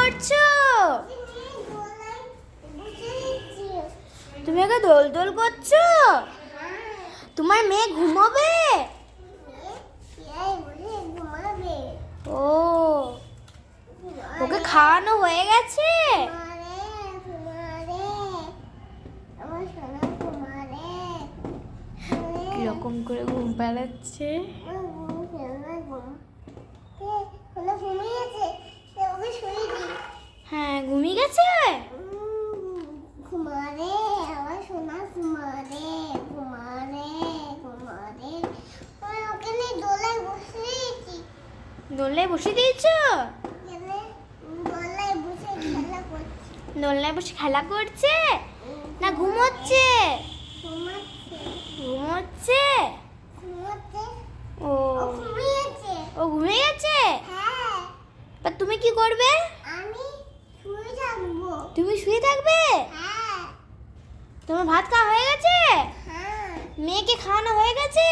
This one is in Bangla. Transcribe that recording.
করছো? তুমি ওকে দোল দোল করছো? তোমার মেয়ে ঘুমাবে? ও, ওকে খাওয়ানো হয়ে গেছে? কিরকম করে ঘুম পাড়াচ্ছে? হ্যাঁ, ঘুমিয়ে গেছে। দোলনায় বসে দিয়েছো? দোলনায় বসে খেলা করছে না ঘুমোচ্ছে? ঘুমোচ্ছে। ও, ও ঘুমিয়ে গেছে। তুমি কি করবে? তুমি শুয়ে থাকবে? তোমার ভাত খাওয়া হয়ে গেছে? মেয়েকে খাওয়ানো হয়ে গেছে?